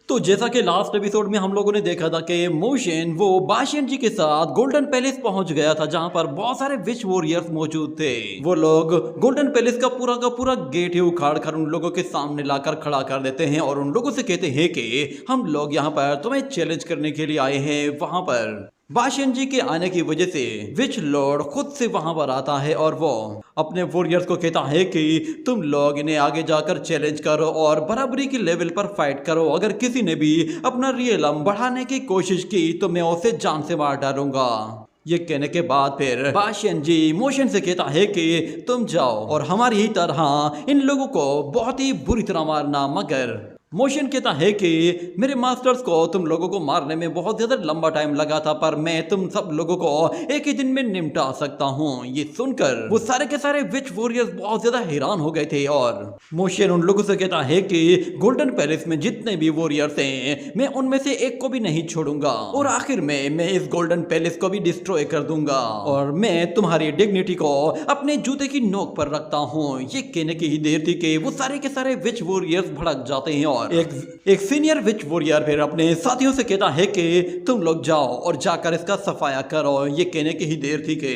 तो जैसा कि लास्ट एपिसोड में हम लोगों ने देखा था कि मोशन वो बाशियन जी के साथ गोल्डन पैलेस पहुंच गया था, जहां पर बहुत सारे विच वॉरियर्स मौजूद थे। वो लोग गोल्डन पैलेस का पूरा गेट ही उखाड़ कर उन लोगों के सामने लाकर खड़ा कर देते हैं और उन लोगों से कहते हैं कि हम लोग यहाँ पर तुम्हें चैलेंज करने के लिए आए हैं। वहां पर बाशियन जी के आने की वजह से विच लॉर्ड खुद से वहां पर आता है और वो अपने वॉरियर्स को कहता है कि तुम लोग इन्हें आगे जाकर चैलेंज करो और बराबरी के लेवल पर फाइट करो। अगर किसी ने भी अपना रियलम बढ़ाने की कोशिश की तो मैं उसे जान से मार डालूंगा। ये कहने के बाद फिर बाशियन जी मोशन से कहता है कि तुम जाओ और हमारी ही तरह इन लोगों को बहुत ही बुरी तरह मारना। मगर मोशन कहता है कि मेरे मास्टर्स को तुम लोगों को मारने में बहुत ज्यादा लंबा टाइम लगा था, पर मैं तुम सब लोगों को एक ही दिन में निपटा सकता हूँ। ये सुनकर वो सारे के सारे विच वॉरियर्स बहुत ज्यादा हैरान हो गए थे और मोशन उन लोगों से कहता है कि गोल्डन पैलेस में जितने भी वॉरियर्स हैं मैं उनमें से एक को भी नहीं छोड़ूंगा और आखिर में मैं इस गोल्डन पैलेस को भी डिस्ट्रॉय कर दूंगा और मैं तुम्हारी डिग्निटी को अपने जूते की नोक पर रखता हूँ। ये कहने की ही देर थी कि वो सारे के सारे विच वॉरियर्स भड़क जाते हैं और एक सीनियर विच वॉरियर फिर अपने साथियों से कहता है कि तुम लोग जाओ और जाकर इसका सफाया करो। ये कहने की ही देर थी कि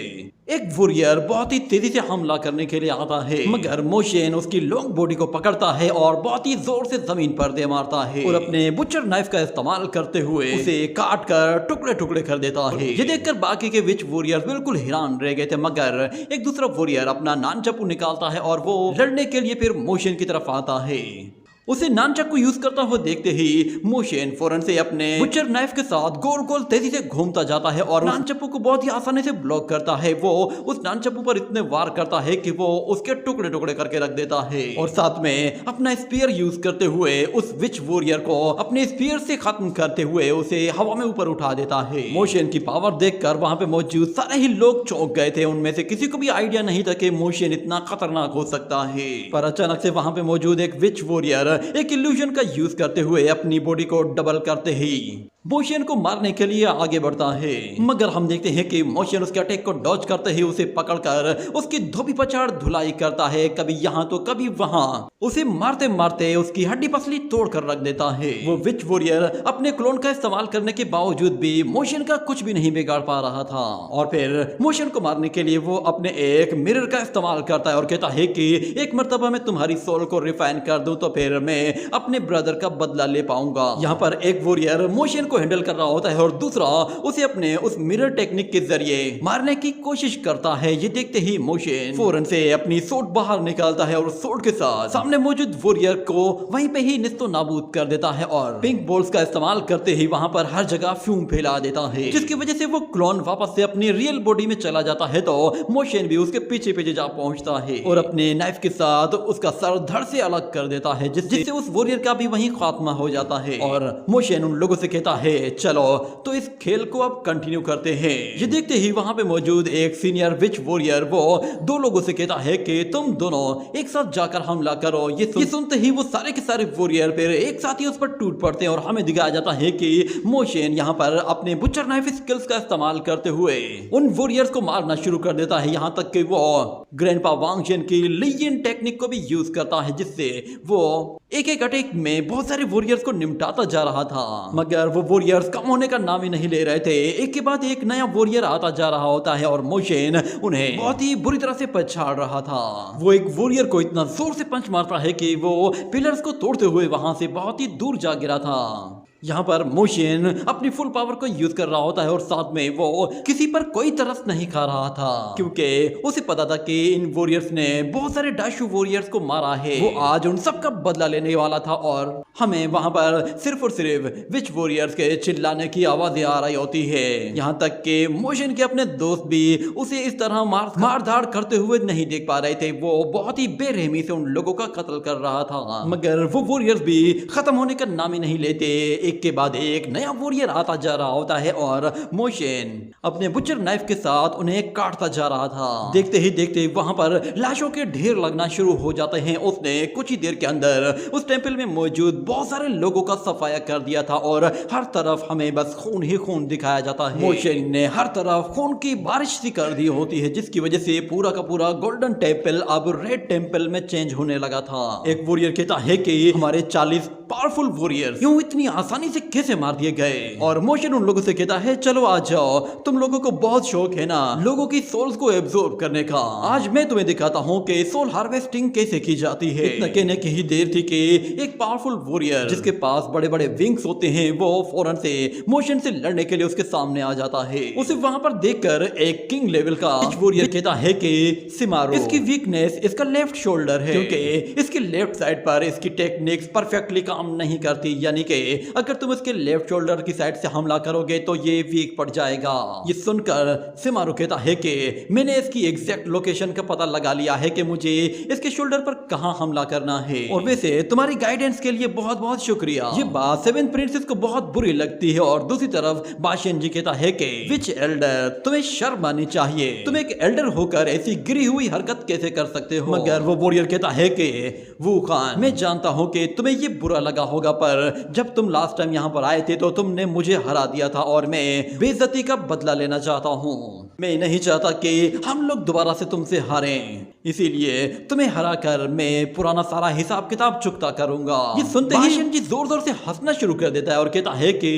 एक वॉरियर बहुत ही तेजी से हमला करने के लिए आता है, मगर मोशन उसकी लॉन्ग बॉडी को पकड़ता है और बहुत ही जोर से जमीन पर दे मारता है और अपने बुचर नाइफ का इस्तेमाल करते हुए उसे काट कर टुकड़े टुकड़े कर देता है। ये देखकर बाकी के विच वॉरियर बिल्कुल हैरान रह गए थे, मगर एक दूसरा वॉरियर अपना नानचप्पू निकालता है और वो लड़ने के लिए फिर मोशन की तरफ आता है। उसे नानचक्कू यूज करता हुआ देखते ही मोशन फौरन से अपने बुचर नाइफ के साथ गोल गोल तेजी से घूमता जाता है और नानचप्पू को बहुत ही आसानी से ब्लॉक करता है। वो उस नानचप्पू पर इतने वार करता है कि वो उसके टुकड़े टुकड़े करके रख देता है और साथ में अपना स्पीयर यूज करते हुए उस विच वॉरियर को अपने स्पीयर से खत्म करते हुए उसे हवा में ऊपर उठा देता है। मोशन की पावर देखकर वहां पे मौजूद सारे ही लोग चौंक गए थे। उनमें से किसी को भी आइडिया नहीं था कि मोशन इतना खतरनाक हो सकता है, पर अचानक से वहां पे मौजूद एक विच वॉरियर एक इल्यूजन का यूज करते हुए अपनी बॉडी को डबल करते ही मोशन को मारने के लिए आगे बढ़ता है, मगर हम देखते हैं कि मोशन उसके अटैक को डॉज करते ही उसे पकड़कर उसकी धोबी पछाड़ धुलाई करता है, कभी यहाँ तो कभी वहां। उसे मारते मारते उसकी हड्डी पसली तोड़ कर रख देता है। वो विच वॉरियर अपने क्लोन का इस्तेमाल करने के बावजूद भी मोशन का कुछ भी नहीं बिगाड़ पा रहा था और फिर मोशन को मारने के लिए वो अपने एक मिरर का इस्तेमाल करता है और कहता है कि एक मर्तबा मैं तुम्हारी सोल को रिफाइन कर दूं तो फिर मैं अपने ब्रदर का बदला ले पाऊंगा। यहाँ पर एक वॉरियर मोशन को हैंडल कर रहा होता है और दूसरा उसे अपने उस मिरर टेक्निक के जरिए मारने की कोशिश करता है। ये देखते ही मोशन फौरन से अपनी सोट बाहर निकालता है और सोट के साथ सामने मौजूद वॉरियर को वहीं पे ही निस्तो नाबूद कर देता है और पिंक बॉल्स का इस्तेमाल करते ही वहां पर हर जगह फ्यूम फैला देता है, जिसकी वजह से वो क्लोन वापस से अपनी रियल बॉडी में चला जाता है। तो मोशन भी उसके पीछे पीछे जा पहुंचता है और अपने नाइफ के साथ उसका सर धड़ से अलग कर देता है, जिससे उस वॉरियर का भी वहीं खात्मा हो जाता है। और मोशन उन लोगों से कहता है चलो तो इस खेल को अब कंटिन्यू करते हैं। ये देखते ही वहां पे मौजूद एक सीनियर विच वॉरियर वो दो लोगों से कहता है कि तुम दोनों एक साथ जाकर हमला करो। ये सुनते ही वो सारे के सारे वॉरियर फिर एक साथ ही उस पर टूट पड़ते हैं और हमें दिखाया जाता है कि मोशन यहाँ पर अपने बुचर नाइफ स्किल्स का इस्तेमाल करते हुए उन वॉरियर्स को मारना शुरू कर देता है, यहाँ तक कि वो ग्रैंडपा वांग चेन की लीजियन टेक्निक को भी यूज करता है, जिससे वो एक एक अटैक में बहुत सारे वॉरियर्स को निपटाता जा रहा था। मगर वो वॉरियर्स कम होने का नाम ही नहीं ले रहे थे। एक के बाद एक नया वॉरियर आता जा रहा होता है और मोशन उन्हें बहुत ही बुरी तरह से पछाड़ रहा था। वो एक वॉरियर को इतना जोर से पंच मारता है कि वो पिलर्स को तोड़ते हुए वहां से बहुत ही दूर जा गिरा था। यहाँ पर मोशन अपनी फुल पावर को यूज कर रहा होता है और साथ में वो किसी पर कोई तरस नहीं खा रहा था, क्योंकि उसे पता था कि इन वॉरियर्स ने बहुत सारे डाशू वॉरियर्स को मारा है। वो आज उन सब का बदला लेने वाला था और हमें वहां पर सिर्फ और सिर्फ विच वॉरियर्स के चिल्लाने की आवाजें आ रही होती है। यहाँ तक कि मोशन के अपने दोस्त भी उसे इस तरह मार धाड़ करते हुए नहीं देख पा रहे थे। वो बहुत ही बेरहमी से उन लोगों का कत्ल कर रहा था, मगर वो वॉरियर्स भी खत्म होने का नाम ही नहीं लेते। एक के बाद एक नया वॉरियर आता जा रहा होता है और मोशन अपने बुचर नाइफ के साथ उन्हें काटता जा रहा था। देखते ही देखते वहां पर लाशों के ढेर लगना शुरू हो जाते हैं। उसने कुछ ही देर के अंदर उस टेंपल में मौजूद बहुत सारे लोगों का सफाया कर दिया था और हर तरफ हमें बस खून ही खून दिखाया जाता है। मोशन ने हर तरफ खून की बारिश सी कर दी होती है, जिसकी वजह से पूरा का पूरा गोल्डन टेंपल अब रेड टेंपल में चेंज होने लगा था। एक वॉरियर कहता है कि हमारे 40 पावरफुल वॉरियर यूं इतनी आसानी से कैसे मार दिए गए, और मोशन उन लोगों से कहता है चलो आ जाओ, तुम लोगों को बहुत शौक है ना लोगों की सोल्स को एब्जॉर्ब करने का। आज मैं तुम्हें दिखाता हूँ कि सोल हार्वेस्टिंग कैसे की जाती है। इतना कहने की ही देर थी कि एक पावरफुल वॉरियर जिसके पास बड़े बड़े विंग्स होते हैं वो फौरन से मोशन से लड़ने के लिए उसके सामने आ जाता है। उसे वहां पर देखकर एक किंग लेवल का वॉरियर कहता है कि सिमारो इसकी वीकनेस इसका लेफ्ट शोल्डर है, क्योंकि इसकी लेफ्ट साइड पर इसकी टेक्निक्स परफेक्टली काम नहीं करती, यानी कि अगर तुम इसके लेफ्ट शोल्डर की साइड से हमला करोगे तो ये वीक पड़ जाएगा। ये सुनकर सिमारो कहता है कि मैंने इसकी एग्जैक्ट लोकेशन का पता लगा लिया है कि मुझे इसके शोल्डर पर कहां हमला करना है, और वैसे तुम्हारी गाइडेंस के लिए बहुत बहुत शुक्रिया। ये बात सेवन प्रिंसेस को बहुत बुरी लगती है, और दूसरी तरफ बाशियन जी कहता है कि विच एल्डर तुम्हें शर्म आनी चाहिए, तुम एक एल्डर होकर ऐसी गिरी हुई हरकत कैसे कर सकते हो। मगर वो वॉरियर कहता है कि वो खान मैं जानता हूं कि तुम्हें ये बुरा लगा होगा, पर जब तुम लास्ट टाइम यहाँ पर आए थे तो तुमने मुझे हरा दिया था और मैं बेइज्जती का बदला लेना चाहता हूँ। मैं नहीं चाहता कि हम लोग दोबारा से तुमसे हारें, इसीलिए तुम्हें हरा कर मैं पुराना सारा हिसाब किताब चुकता करूंगा। ये सुनते ही बाशियन जी जोर जोर से हंसना शुरू कर देता है और कहता है कि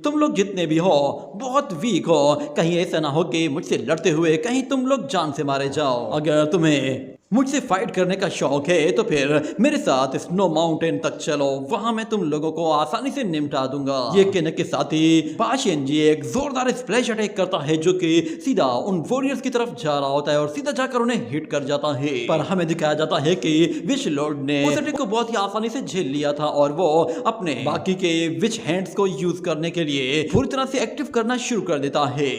तुम लोग जितने भी हो बहुत वीक हो, कहीं ऐसा ना हो कि मुझसे लड़ते हुए कहीं तुम लोग जान से मारे जाओ। अगर तुम्हें मुझसे फाइट करने का शौक है तो फिर मेरे साथ स्नो माउंटेन तक चलो, वहां मैं तुम लोगों को आसानी से निपटा दूंगा। ये कहने के साथ ही बाशियन जी एक जोरदार स्प्लैश अटैक करता है जो कि सीधा उन वॉरियर्स की तरफ जा रहा होता है और सीधा जाकर उन्हें हिट कर जाता है। पर हमें दिखाया जाता है कि विच लॉर्ड ने उस अटैक को बहुत ही आसानी से झेल लिया था और वो अपने बाकी के विच हैंड्स को यूज करने के लिए पूरी तरह से एक्टिव करना शुरू कर देता है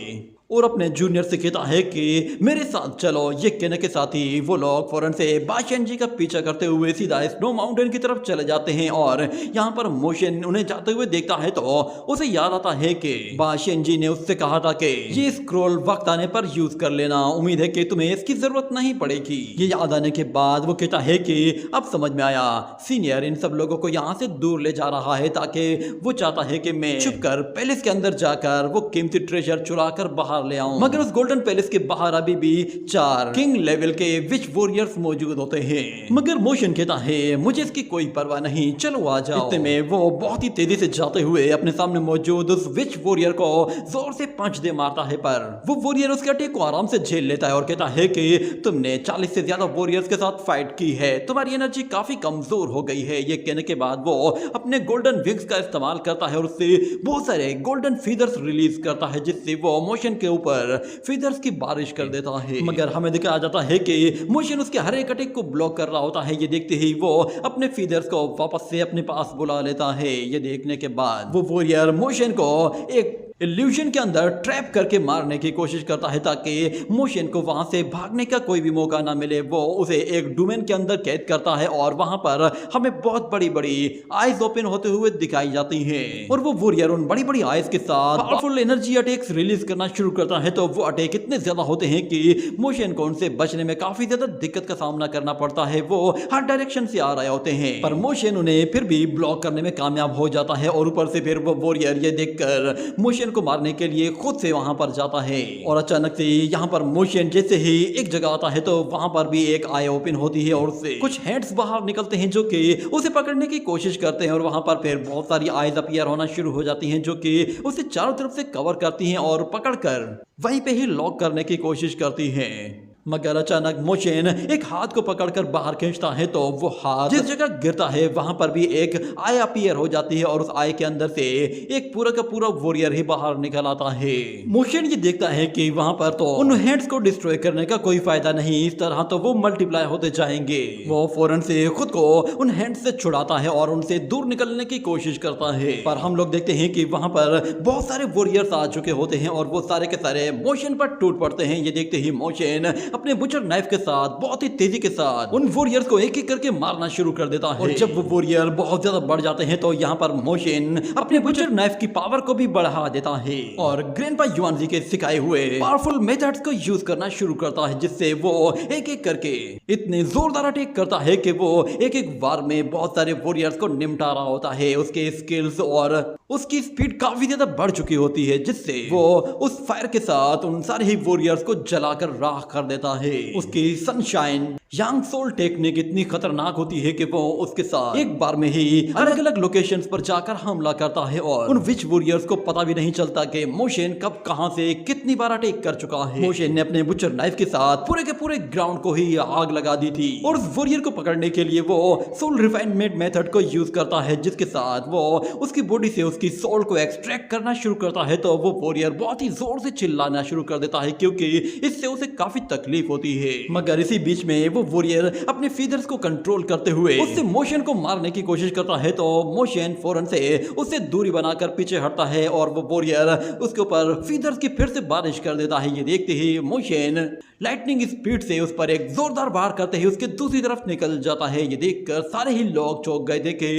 और अपने जूनियर से कहता है कि मेरे साथ चलो। ये कहने के साथ ही वो लोग फौरन से बाशियन जी का पीछा करते हुए सीधा स्नो माउंटेन की तरफ चले जाते हैं, और यहाँ पर मोशन उन्हें जाते हुए देखता है तो उसे याद आता है कि बाशियन जी ने उससे कहा था कि ये स्क्रॉल वक्त आने पर यूज कर लेना, उम्मीद है कि तुम्हें इसकी जरूरत नहीं पड़ेगी। ये याद आने के बाद वो कहता है कि अब समझ में आया, सीनियर इन सब लोगों को यहाँ से दूर ले जा रहा है ताकि वो चाहता है कि मैं छुपकर पैलेस के अंदर जाकर वो कीमती ट्रेजर चुरा कर बाहर ले आऊं। मगर उस गोल्डन पैलेस के बाहर अभी भी 4 किंग लेवल के विच वॉरियर्स मौजूद होते हैं। मगर मोशन कहता है मुझे इसकी कोई परवाह नहीं, चलो आ जाओ। इतने में वो बहुत ही तेजी से जाते हुए अपने सामने मौजूद उस विच वॉरियर को जोर से पंच दे मारता है, पर वो वॉरियर उसके अटैक को आराम से झेल लेता है और कहता है कि तुमने 40 से ज्यादा वॉरियर्स के साथ फाइट की है, तुम्हारी एनर्जी काफी कमजोर हो गई है। ये कहने के बाद वो अपने गोल्डन विंग्स का इस्तेमाल करता है और उससे बहुत सारे गोल्डन फीदर्स रिलीज करता है, जिससे वो मोशन के ऊपर फीदर्स की बारिश कर देता है। मगर हमें दिखाया जाता है कि मोशन उसके हर एक अटैक को ब्लॉक कर रहा होता है। ये देखते ही वो अपने फीदर्स को वापस से अपने पास बुला लेता है। ये देखने के बाद वो वॉरियर मोशन को एक इल्यूजन के अंदर ट्रैप करके मारने की कोशिश करता है ताकि मोशन को वहां से भागने का कोई भी मौका ना मिले। वो उसे एक डोमेन के अंदर कैद करता है और वहां पर हमें बहुत बड़ी बड़ी आईज ओपन होते हुए दिखाई जाती हैं और वो वॉरियर उन बड़ी बड़ी आईज के साथ पावरफुल एनर्जी अटैक्स रिलीज करना शुरू करता है। तो वो अटैक इतने ज्यादा होते हैं कि मोशन को उनसे बचने में काफी ज्यादा दिक्कत का सामना करना पड़ता है। वो हर डायरेक्शन से आ रहे होते हैं पर मोशन उन्हें फिर भी ब्लॉक करने में कामयाब हो जाता है और ऊपर से फिर वो वॉरियर ये देखकर मोशन को मारने के लिए खुद से वहां पर जाता है। और अचानक से यहाँ पर मोशन जैसे ही एक जगह आता है तो वहां पर भी एक आई ओपन होती है और उससे कुछ हैंड्स बाहर निकलते हैं जो कि उसे पकड़ने की कोशिश करते हैं और वहां पर फिर बहुत सारी आईज अपीयर होना शुरू हो जाती हैं जो कि उसे चारों तरफ से कवर करती हैं और पकड़कर वहीं पे ही लॉक करने की कोशिश करती हैं। मगर अचानक मोशन एक हाथ को पकड़कर बाहर खींचता है तो वो हाथ जिस जगह गिरता है वहां पर भी एक आई अपीयर हो जाती है और उस आई के अंदर से एक पूरा का पूरा वॉरियर ही बाहर निकल आता है। मोशन ये देखता है कि वहां पर तो उन हैंड्स को डिस्ट्रॉय करने का कोई फायदा नहीं, इस तरह तो वो मल्टीप्लाई होते जाएंगे। वो फौरन से खुद को उन हैंड्स से छुड़ाता है और उनसे दूर निकलने की कोशिश करता है। पर हम लोग देखते हैं कि वहां पर बहुत सारे वॉरियर्स आ चुके होते हैं और वो सारे के सारे मोशन पर टूट पड़ते हैं। ये देखते ही मोशन अपने बुचर नाइफ के साथ बहुत ही तेजी के साथ उन वॉरियर्स को एक एक करके मारना शुरू कर देता है। और जब वो वॉरियर बहुत ज्यादा बढ़ जाते हैं तो यहाँ पर मोशन अपने बुचर नाइफ की पावर को भी बढ़ा देता है और ग्रैंडपा युआनजी के सिखाए हुए पावरफुल मेथड्स को यूज करना शुरू करता है, जिससे वो एक एक करके इतने जोरदार अटैक करता है कि वो एक एक बार में बहुत सारे वॉरियर्स को निपटा रहा होता है। उसके स्किल्स और उसकी स्पीड काफी ज्यादा बढ़ चुकी होती है, जिससे वो उस फायर के साथ उन सारे ही वॉरियर्स को जलाकर राख कर देता है। उसकी सनशाइन यांग सोल टेक्निक इतनी खतरनाक होती है कि वो उसके साथ एक बार में ही अलग अलग लोकेशंस पर जाकर हमला करता है और उन विच वॉरियर्स को पता भी नहीं चलता कि मोशन कब कहां से कितनी बार अटैक कर चुका है। मोशन ने अपने बुचर नाइफ के साथ पूरे के पूरे ग्राउंड को ही आग लगा दी थी और उस वॉरियर को पकड़ने के लिए वो सोल रिफाइनमेंट मेथड को यूज करता है, जिसके साथ वो उसकी बॉडी से उसकी सोल को एक्सट्रैक्ट करना शुरू करता है। तो वो वॉरियर बहुत ही जोर से चिल्लाना शुरू कर देता है क्योंकि इससे उसे काफी तकलीफ होती है। मगर इसी बीच में वो वॉरियर अपने फीदर्स को कंट्रोल करते हुए उससे मोशन को मारने की कोशिश करता है। तो मोशन फौरन से उससे दूरी बनाकर पीछे हटता है और वो वॉरियर उसके ऊपर फीदर्स की फिर से बारिश कर देता है। ये देखते ही मोशन लाइटनिंग स्पीड से उस पर एक जोरदार वार करते ही उसके दूसरी तरफ निकल जाता है। ये देखकर सारे ही लोग चौंक गए थे कि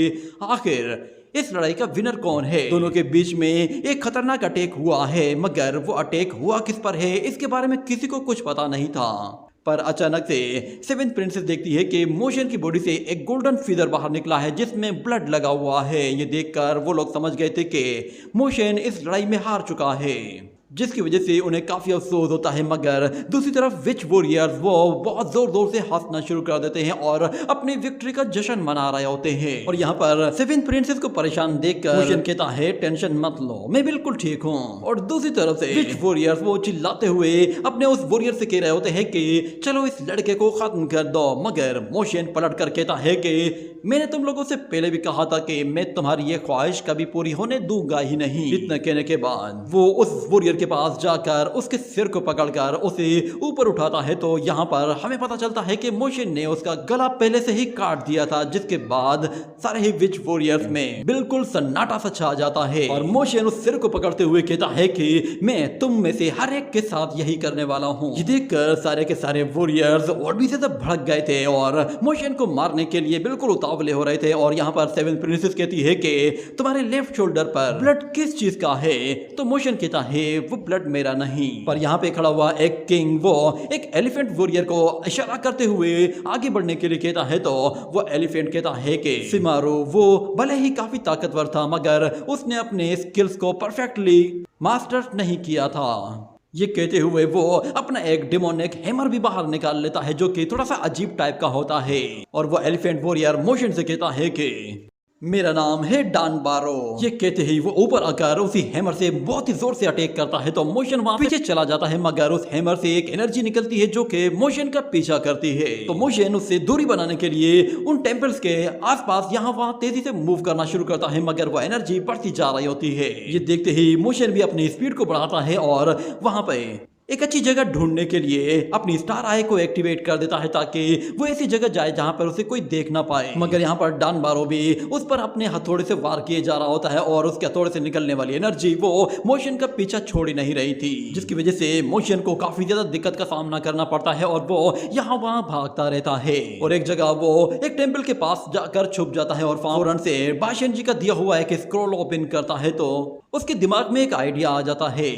आखिर इस लड़ाई का विनर कौन है। दोनों के बीच में एक खतरनाक अटैक हुआ है, मगर वो अटैक हुआ किस पर है इसके बारे में किसी को कुछ पता नहीं था। पर अचानक से सेवेंथ प्रिंसेस देखती है कि मोशन की बॉडी से एक गोल्डन फीदर बाहर निकला है जिसमें ब्लड लगा हुआ है। ये देखकर वो लोग समझ गए थे कि मोशन इस लड़ाई में हार चुका है, जिसकी वजह से उन्हें काफी अफसोस होता है। मगर दूसरी तरफ विच वॉरियर्स वो बहुत जोर जोर से हंसना शुरू कर देते हैं और अपनी विक्ट्री का जश्न मना रहे होते हैं। और यहाँ पर सेवेंथ प्रिंसेस को परेशान देखकर मोशन कहता है टेंशन मत लो, मैं बिल्कुल ठीक हूँ। और दूसरी तरफ से विच वॉरियर्स वो चिल्लाते हुए अपने उस वॉरियर से कह रहे होते हैं कि चलो इस लड़के को खत्म कर दो। मगर मोशन पलट कर कहता है कि मैंने तुम लोगों से पहले भी कहा था कि मैं तुम्हारी ये ख्वाहिश कभी पूरी होने दूंगा ही नहीं। इतना कहने के बाद वो उस वॉरियर के पास जाकर उसके सिर को पकड़कर उसे ऊपर उठाता है। तो यहाँ पर हमें पता चलता है कि मोशन ने उसका गला पहले से ही काट दिया था, जिसके बाद सारे ही विच वॉरियर्स में बिल्कुल सन्नाटा सा छा जाता है और मोशन उस सिर को पकड़ते हुए कहता है कि मैं तुम में से हर एक के साथ यही करने वाला हूँ। ये देखकर सारे के सारे वॉरियर्स और भी ज्यादा भड़क गए थे और मोशन को मारने के लिए बिल्कुल उतावले हो रहे थे। और यहाँ पर सेवेंथ प्रिंसेस कहती है कि तुम्हारे लेफ्ट शोल्डर पर ब्लड किस चीज का है। तो मोशन कहता है वो ब्लड मेरा नहीं। पर यहाँ पे खड़ा हुआ एक किंग वो एक एलिफेंट वॉरियर को इशारा करते हुए आगे बढ़ने के लिए कहता है। तो वो एलिफेंट कहता है कि सिमारू वो भले ही काफी ताकतवर था, मगर उसने अपने स्किल्स को परफेक्टली मास्टर नहीं किया था। ये कहते हुए वो अपना एक डेमोनिक हैमर भी बाहर निकाल लेता है जो कि थोड़ा सा अजीब टाइप का होता है। और वो एलिफेंट वॉरियर मोशन से कहता है कि मेरा नाम है डान बारो। ये कहते ही वो ऊपर आकर उसी हैमर से बहुत ही जोर से अटैक करता है। तो मोशन वहां पीछे चला जाता है, मगर उस हैमर से एक एनर्जी निकलती है जो कि मोशन का पीछा करती है। तो मोशन उससे दूरी बनाने के लिए उन टेम्पल्स के आसपास यहाँ वहां तेजी से मूव करना शुरू करता है, मगर वो एनर्जी बढ़ती जा रही होती है। ये देखते ही मोशन भी अपनी स्पीड को बढ़ाता है और वहां पे एक अच्छी जगह ढूंढने के लिए अपनी स्टार आई को एक्टिवेट कर देता है ताकि वो ऐसी जगह जाए जहां पर उसे कोई देख ना पाए। मगर यहाँ पर डान बारो भी उस पर अपने हथौड़े से वार किए जा रहा होता है और उसके हथौड़े से निकलने वाली एनर्जी वो मोशन का पीछा छोड़ ही नहीं रही थी, जिसकी वजह से मोशन को काफी ज्यादा दिक्कत का सामना करना पड़ता है और वो यहाँ वहां भागता रहता है। और एक जगह वो एक टेम्पल के पास जाकर छुप जाता है और फौरन से बाशियन जी का दिया हुआ एक स्क्रॉल ओपन करता है। तो उसके दिमाग में एक आइडिया आ जाता है,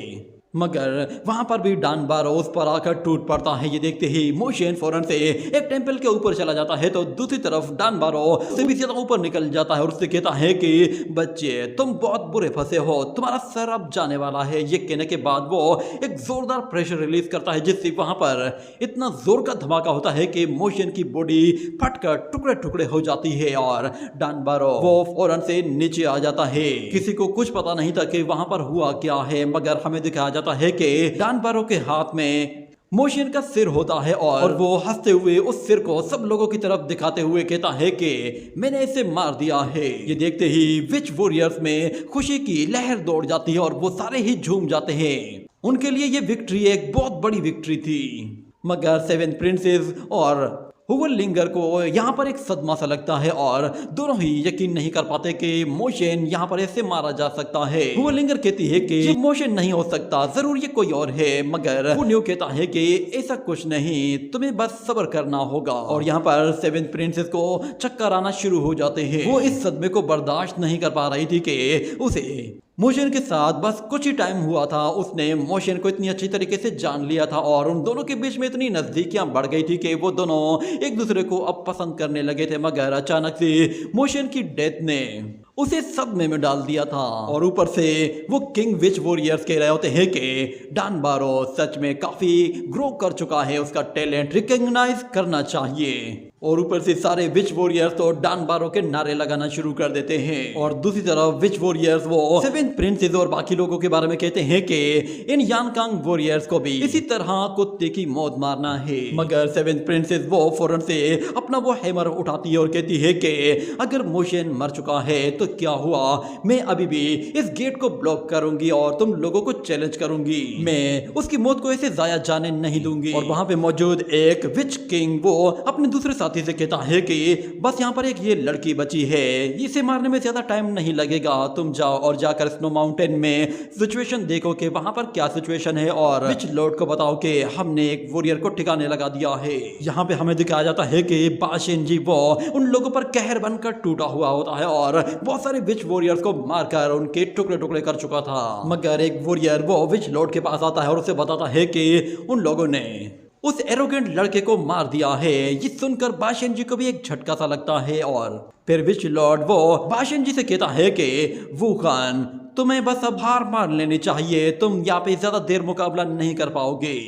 मगर वहां पर भी डान बारो उस पर आकर टूट पड़ता है। ये देखते ही मोशन फौरन से एक टेम्पल के ऊपर चला जाता है। तो दूसरी तरफ डान बारो से भी ज्यादा ऊपर निकल जाता है और उससे कहता है कि बच्चे तुम बहुत बुरे फंसे हो, तुम्हारा सर अब जाने वाला है। ये कहने के बाद वो एक जोरदार प्रेशर रिलीज करता है, जिससे वहां पर इतना जोर का धमाका होता है कि मोशन की बॉडी फटकर टुकड़े टुकड़े हो जाती है और डान बारो वो फौरन से नीचे आ जाता है। किसी को कुछ पता नहीं था कि वहां पर हुआ क्या है, मगर हमें दिखाया जाता है कि डान बारो के हाथ में मोशन का सिर होता है और वो हंसते हुए उस सिर को सब लोगों की तरफ दिखाते हुए कहता है कि मैंने इसे मार दिया है। ये देखते ही विच वॉरियर्स में खुशी की लहर दौड़ जाती है और वो सारे ही झूम जाते हैं। उनके लिए ये विक्ट्री एक बहुत बड़ी विक्ट्री थी। मगर सेवेंथ प्रिंसेस और हुवर लिंगर को यहाँ पर एक सदमा सा लगता है और दोनों ही यकीन नहीं कर पाते कि मोशन यहाँ पर ऐसे मारा जा सकता है। हुवर लिंगर कहती है कि ये मोशन नहीं हो सकता, जरूर ये कोई और है, मगर वो न्यू कहता है कि ऐसा कुछ नहीं, तुम्हें बस सब्र करना होगा। और यहाँ पर सेवेंथ प्रिंसेस को चक्कर आना शुरू हो जाते हैं। वो इस सदमे को बर्दाश्त नहीं कर पा रही थी कि उसे मोशन के साथ बस कुछ ही टाइम हुआ था, उसने मोशन को इतनी अच्छी तरीके से जान लिया था और उन दोनों के बीच में इतनी नजदीकियां बढ़ गई थी कि वो दोनों एक दूसरे को अब पसंद करने लगे थे। मगर अचानक से मोशन की डेथ ने उसे सदमे में डाल दिया था। और ऊपर से वो किंग विच वॉरियर्स कह रहे होते हैं कि डैन बारो सच में काफी ग्रो कर चुका है, उसका टैलेंट रिकॉग्नाइज करना चाहिए। और ऊपर से सारे विच वॉरियर्स तो डैन बारो के नारे लगाना शुरू कर देते हैं। और दूसरी तरफ विच वॉरियर्स वो सेवेंथ प्रिंसेस और बाकी लोगों के बारे में कहते हैं कि इन यानकांग वॉरियर्स को भी इसी तरह कुत्ते की मौत मारना है। मगर सेवेंथ प्रिंसेस वो फौरन से अपना वो हैमर उठाती है और कहती है कि अगर मोशन मर चुका है तो क्या हुआ, मैं अभी भी इस गेट को ब्लॉक करूंगी और तुम लोगों को चैलेंज करूंगी, मैं उसकी मौत को ऐसे जाया जाने नहीं दूंगी। और वहां पे मौजूद एक विच किंग वो अपने दूसरे साथी से कहता है कि बस यहाँ पर एक ये लड़की बची है, इसे मारने में ज्यादा टाइम नहीं लगेगा, तुम जाओ और जाकर स्नो माउंटेन में सिचुएशन देखो कि वहां पर क्या सिचुएशन है और विच लॉर्ड को बताओ कि हमने एक वॉरियर को ठिकाने लगा दिया है। यहाँ पे हमें दिखाया जाता है कि बाशिन जी वो उन लोगों पर कहर बनकर टूटा हुआ होता है और बहुत सारे विच वॉरियर्स को मारकर उनके टुकड़े टुकड़े कर चुका था। मगर एक वॉरियर वो विच लॉर्ड के पास आता है और उसे बताता है कि उन लोगों ने उस एरोगेंट लड़के को मार दिया है। ये सुनकर बाशिन जी को भी एक झटका सा लगता है और फिर विच लॉर्ड वो बाशिन जी से कहता है कि वुखान तुम्हें बस अब हार मान लेनी चाहिए, तुम यहाँ पे ज्यादा देर मुकाबला नहीं कर पाओगे।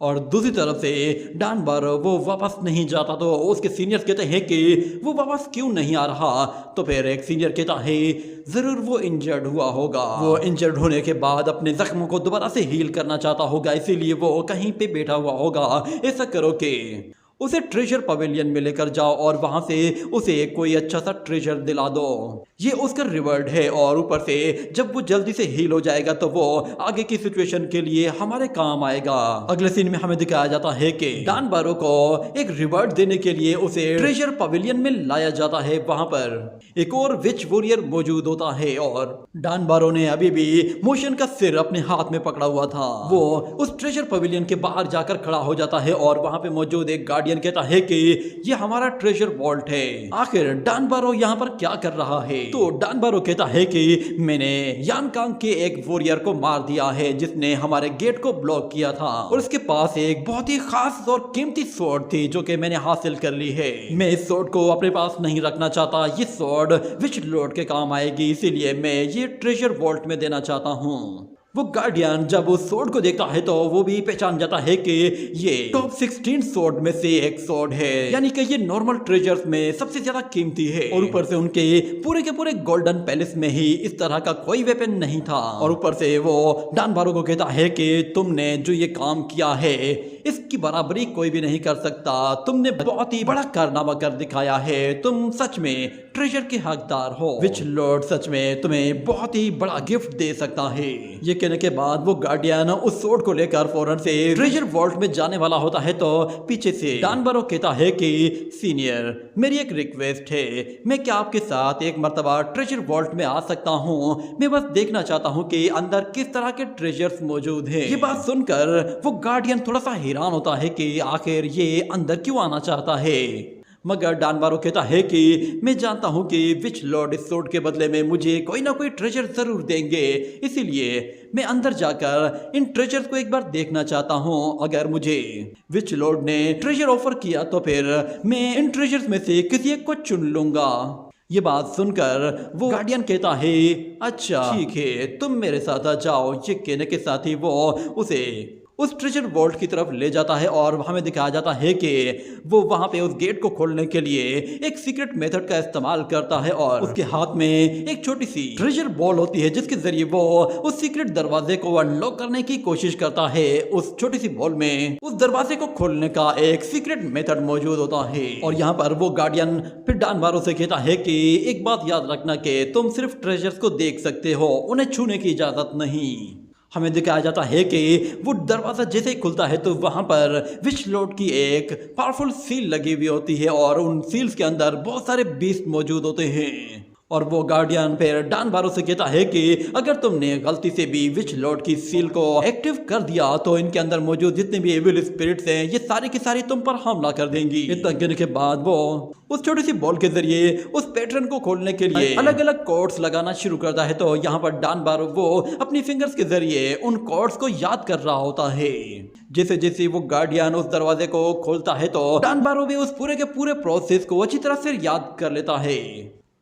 और दूसरी तरफ से डैन बारो वो वापस नहीं जाता तो उसके सीनियर्स कहते हैं कि वो वापस क्यों नहीं आ रहा। तो फिर एक सीनियर कहता है जरूर वो इंजर्ड हुआ होगा, वो इंजर्ड होने के बाद अपने जख्मों को दोबारा से हील करना चाहता होगा, इसीलिए वो कहीं पे बैठा हुआ होगा। ऐसा करो कि उसे ट्रेजर पवेलियन में लेकर जाओ और वहां से उसे कोई अच्छा सा ट्रेजर दिला दो, ये उसका रिवॉर्ड है। और ऊपर से जब वो जल्दी से हील हो जाएगा तो वो आगे की सिचुएशन के लिए हमारे काम आएगा। अगले सीन में हमें दिखाया जाता है कि डैन बारो को एक रिवॉर्ड देने के लिए उसे ट्रेजर पवेलियन में लाया जाता है। वहां पर एक और विच वॉरियर मौजूद होता है और डैन बारो ने अभी भी मोशन का सिर अपने हाथ में पकड़ा हुआ था। वो उस ट्रेजर पवेलियन के बाहर जाकर खड़ा हो जाता है और वहां पे मौजूद एक गार्डियन कहता है कि ये हमारा ट्रेजर वॉल्ट है। आखिर डैन बारो यहाँ पर क्या कर रहा है? तो डैन बारो कहता है कि मैंने यानकांग के एक वॉरियर को मार दिया है जिसने हमारे गेट को ब्लॉक किया था और उसके पास एक बहुत ही खास और कीमती स्वॉर्ड थी जो कि मैंने हासिल कर ली है। मैं इस स्वॉर्ड को अपने पास नहीं रखना चाहता, ये स्वॉर्ड विच लॉर्ड के काम आएगी, इसीलिए मैं ये ट्रेजर वॉल्ट में देना चाहता हूँ। वो गार्डियन जब उस स्वॉर्ड को देखता है तो वो भी पहचान जाता है कि ये टॉप 16 स्वॉर्ड में से एक स्वॉर्ड है, यानी कि ये नॉर्मल ट्रेजर्स में सबसे ज्यादा कीमती है। और ऊपर से उनके पूरे के पूरे गोल्डन पैलेस में ही इस तरह का कोई वेपन नहीं था। और ऊपर से वो डैन बारो को कहता है कि तुमने जो ये काम किया है इसकी बराबरी कोई भी नहीं कर सकता, तुमने बहुत ही बड़ा कारनामा कर दिखाया है, तुम सच में ट्रेजर के हकदार हो, विच लॉर्ड सच में तुम्हें बहुत ही बड़ा गिफ्ट दे सकता है। ये कहने के बाद वो गार्डियन उस स्वॉर्ड को लेकर फौरन से ट्रेजर वॉल्ट में जाने वाला होता है तो पीछे से डैन बारो कहता है कि सीनियर मेरी एक रिक्वेस्ट है, मैं क्या आपके साथ एक मर्तबा ट्रेजर वॉल्ट में आ सकता हूँ? मैं बस देखना चाहता हूँ कि अंदर किस तरह के ट्रेजर्स मौजूद हैं। ये बात सुनकर वो गार्डियन थोड़ा सा हैरान होता है कि आखिर ये अंदर क्यों आना चाहता है। मगर डैन बारो कहता है कि मैं जानता हूं कि विच लॉर्ड इस स्वॉर्ड के बदले में मुझे कोई ना कोई ट्रेजर जरूर देंगे, इसीलिए मैं अंदर जाकर इन ट्रेजर्स को एक बार देखना चाहता हूं। अगर मुझे विच लॉर्ड ने ट्रेजर ऑफर किया तो फिर मैं इन ट्रेजर्स में से किसी एक को चुन लूंगा। ये बात सुनकर वो गार्डियन कहता है अच्छा ठीक है, तुम मेरे साथ आ जाओ। ये कहने के साथ ही वो उसे उस ट्रेजर वॉल्ट की तरफ ले जाता है और हमें दिखाया जाता है कि वो वहां पे उस गेट को खोलने के लिए एक सीक्रेट मेथड का इस्तेमाल करता है और उसके हाथ में एक छोटी सी ट्रेजर बॉल होती है जिसके जरिए वो उस सीक्रेट दरवाजे को अनलॉक करने की कोशिश करता है। उस छोटी सी बॉल में उस दरवाजे को खोलने का एक सीक्रेट मेथड मौजूद होता है। और यहाँ पर वो गार्डियन फिर डैन बारो से कहता है कि एक बात याद रखना कि तुम सिर्फ ट्रेजर्स को देख सकते हो, उन्हें छूने की इजाजत नहीं। हमें दिखाया जाता है कि वो दरवाज़ा जैसे ही खुलता है तो वहाँ पर विश लॉर्ड की एक पावरफुल सील लगी हुई होती है और उन सील्स के अंदर बहुत सारे बीस्ट मौजूद होते हैं। और वो गार्डियन फिर डान बारो से कहता है कि अगर तुमने गलती से भी विच लॉर्ड की सील को एक्टिव कर दिया तो इनके अंदर मौजूद जितने भी एविल स्पिरिट्स हैं ये सारी की सारी तुम पर हमला कर देंगी। इतना कहने के बाद वो उस छोटी सी बॉल के जरिए उस पैटर्न को खोलने के लिए अलग अलग कोड्स लगाना शुरू करता है। तो यहाँ पर डान बारो वो अपनी फिंगर्स के जरिए उन कोड्स को याद कर रहा होता है। जैसे जैसे वो गार्डियन उस दरवाजे को खोलता है तो डान बारो भी उस पूरे के पूरे प्रोसेस को अच्छी तरह से याद कर लेता है।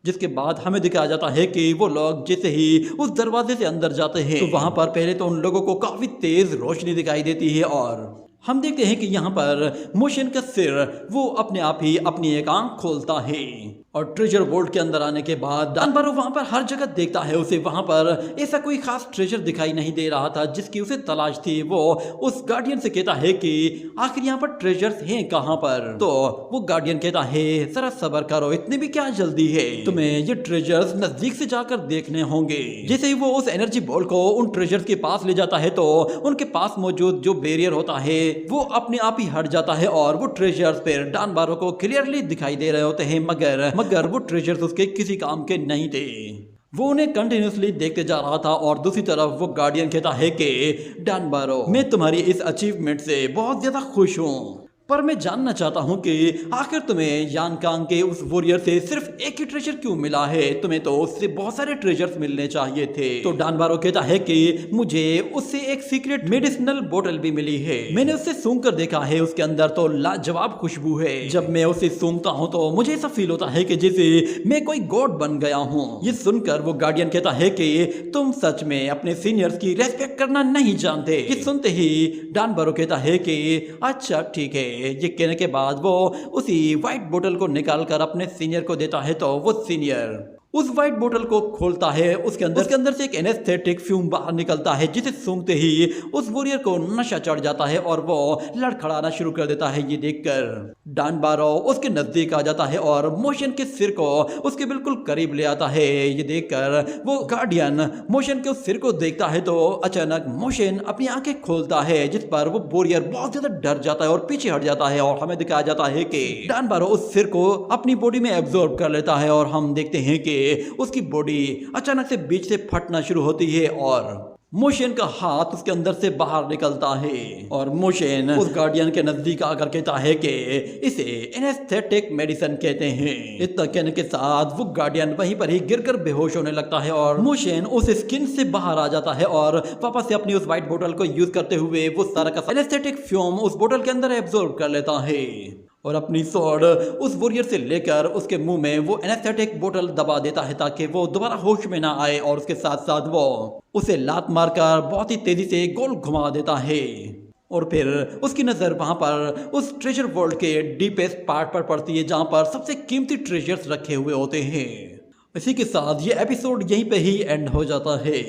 जिसके बाद हमें दिखाया जाता है कि वो लोग जैसे ही उस दरवाजे से अंदर जाते हैं तो वहां पर पहले तो उन लोगों को काफी तेज रोशनी दिखाई देती है और हम देखते हैं कि यहाँ पर मोशन का सिर वो अपने आप ही अपनी एक आंख खोलता है। और ट्रेजर वोल्ट के अंदर आने के बाद डान बारो वहां पर हर जगह देखता है, उसे वहां पर ऐसा कोई खास ट्रेजर दिखाई नहीं दे रहा था जिसकी उसे तलाश थी। वो उस गार्डियन से कहता है कि आखिर यहाँ पर ट्रेजर्स हैं कहाँ पर। तो वो गार्डियन कहता है जरा सब्र करो, इतनी भी क्या जल्दी है, तुम्हें ये ट्रेजर्स नजदीक से जाकर देखने होंगे। जैसे ही वो उस एनर्जी बॉल को उन ट्रेजर्स के पास ले जाता है तो उनके पास मौजूद जो बैरियर होता है वो अपने आप ही हट जाता है और वो ट्रेजर्स फिर डान बारो को क्लियरली दिखाई दे रहे होते हैं। मगर वो ट्रेजर्स उसके किसी काम के नहीं थे। वो उन्हें कंटिन्यूसली देखते जा रहा था और दूसरी तरफ वो गार्डियन कहता है कि डान बारो मैं तुम्हारी इस अचीवमेंट से बहुत ज्यादा खुश हूँ, पर मैं जानना चाहता हूँ कि आखिर तुम्हें यान कांग के उस वॉरियर से सिर्फ एक ही ट्रेजर क्यों मिला है, तुम्हें तो उससे बहुत सारे ट्रेजर्स मिलने चाहिए थे। तो डान बारो कहता है कि मुझे उससे एक सीक्रेट मेडिसिनल बोतल भी मिली है, मैंने उससे सूंघ कर देखा है, उसके अंदर तो लाजवाब खुशबू है। जब मैं उसे सूंघता हूँ तो मुझे ऐसा फील होता है कि जैसे मैं कोई गॉड बन गया हूँ। ये सुनकर वो गार्डियन कहता है कि तुम सच में अपने सीनियर्स की रेस्पेक्ट करना नहीं जानते। ये सुनते ही डान बारो कहता है कि अच्छा ठीक है। ये कहने के बाद वो उसी व्हाइट बोतल को निकाल कर अपने सीनियर को देता है तो वो सीनियर उस व्हाइट बोतल को खोलता है। उसके अंदर से एक एनेस्थेटिक फ्यूम बाहर निकलता है जिसे सूंघते ही उस वॉरियर को नशा चढ़ जाता है और वो लड़खड़ाना शुरू कर देता है। ये देखकर डान बारो उसके नजदीक आ जाता है और मोशन के सिर को उसके बिल्कुल करीब ले आता है। ये देखकर वो गार्डियन मोशन के उस सिर को देखता है तो अचानक मोशन अपनी आंखें खोलता है, जिस पर वो वॉरियर बहुत ज्यादा डर जाता है और पीछे हट जाता है। और हमें दिखाया जाता है कि डान बारो उस सिर को अपनी बॉडी में एब्जॉर्ब कर लेता है और हम देखते हैं कि उसकी बॉडी अचानक से बीच से फटना शुरू होती है और मोशन का हाथ उसके अंदर से बाहर निकलता है। और मोशन उस गार्डियन के नजदीक आकर कहता है कि इसे एनेस्थेटिक मेडिसिन कहते हैं। इतना कहने के साथ वो गार्डियन वहीं पर ही गिरकर बेहोश होने लगता है और मोशन उस स्किन से बाहर आ जाता है और वापस से अपनी उस व्हाइट बोतल को यूज करते हुए वो सारा का एनेस्थेटिक फ्यूम उस बोतल के अंदर एब्जॉर्ब कर लेता है और अपनी स्वॉर्ड उस वॉरियर से लेकर उसके मुंह में वो एनेस्थेटिक बोतल दबा देता है ताकि वो दोबारा होश में ना आए। और उसके साथ साथ वो उसे लात मारकर बहुत ही तेजी से गोल घुमा देता है और फिर उसकी नजर वहां पर उस ट्रेजर वर्ल्ड के डीपेस्ट पार्ट पर पड़ती है जहां पर सबसे कीमती ट्रेजर्स रखे हुए होते हैं। इसी के साथ ये एपिसोड यहीं पे ही एंड हो जाता है।